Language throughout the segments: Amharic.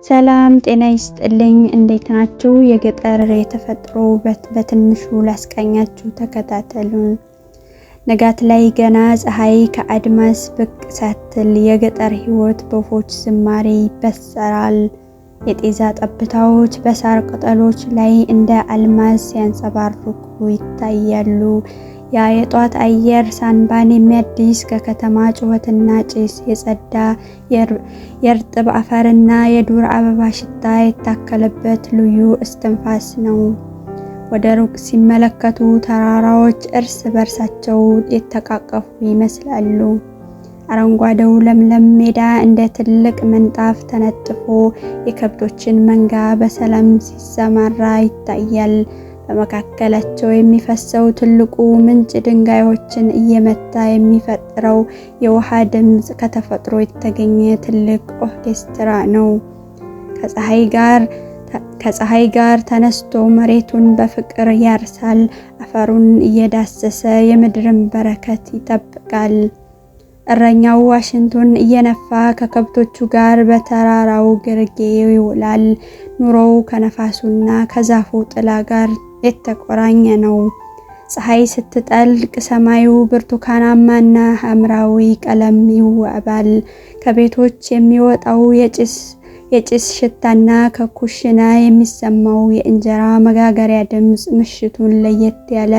ሰላም ጤና ይስጥልኝ እንዴት ናችሁ? የገጠር የተፈጥሮ ውበት በትንሹ ላስቃኛችሁ ተከታተሉን። ንጋት ላይ ገና ፀሐይ ከአድማስ ብቅ ሳትል የገጠር ህይወት በወፎች ዝማሬ ይበሰራል። የጤዛ ጠብታዎች በሳር ቅጠሎች ላይ እንደ አልማዝ ሲያንጸባርቁ ይታያሉ። ያ የጧት አየር ሳንባን የሚያድስ ከከተማ ጩኸትና ጭስ የጸዳ የእርጥብ አፈርና የዱር አበባ ሽታ የታከለበት ልዩ እስትንፋስ ነው። ወደ ሩቅ ሲመለከቱ ተራራዎች እርስ በርሳቸው የተቃቀፉ ይመስላሉ። አረንጓዴው ለምለም ሜዳ እንደ ትልቅ ምንጣፍ ተነጥፎ የከብቶችን መንጋ በሰላም ሲሰማራ ይታያል። በመካከላቸው የሚፈሰው ትልቁ ምንጭ ድንጋዮችን እየመታ የሚፈጥረው የውሃ ድምጽ ከተፈጥሮ የተገኘ ትልቅ ኦርኬስትራ ነው። ከፀሐይ ጋር ተነስቶ መሬቱን በፍቅር ያርሳል። አፈሩን እየዳሰሰ የምድርን በረከት ይጠብቃል። እረኛው ዋሽንቱን እየነፋ ከከብቶቹ ጋር በተራራው ግርጌ ይውላል። ኑሮው ከነፋሱና ከዛፉ ጥላ ጋር የተቆራኘ ነው። ፀሐይ ስትጠልቅ ሰማዩ ብርቱካናማና ሐምራዊ ቀለም ይዋባል። ከቤቶች የሚወጣው የጭስ ሽታና ከኩሽና የሚሰማው የእንጀራ መጋገሪያ ድምጽ ምሽቱን ለየት ያለ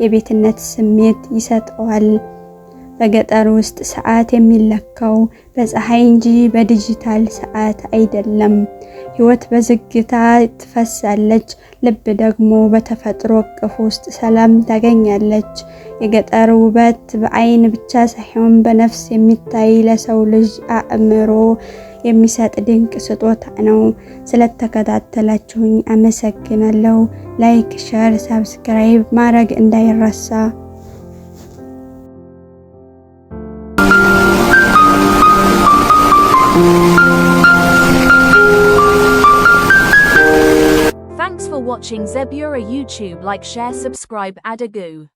የቤትነት ስሜት ይሰጠዋል። በገጠር ውስጥ ሰዓት የሚለካው በፀሐይ እንጂ በዲጂታል ሰዓት አይደለም። ህይወት በዝግታ ትፈሳለች፣ ልብ ደግሞ በተፈጥሮ እቅፍ ውስጥ ሰላም ታገኛለች። የገጠር ውበት በአይን ብቻ ሳይሆን በነፍስ የሚታይ ለሰው ልጅ አእምሮ የሚሰጥ ድንቅ ስጦታ ነው። ስለተከታተላችሁኝ አመሰግናለሁ። ላይክ፣ ሼር፣ ሰብስክራይብ ማድረግ እንዳይረሳ። Thanks for watching Zebura YouTube. Like, share, subscribe, Adagu.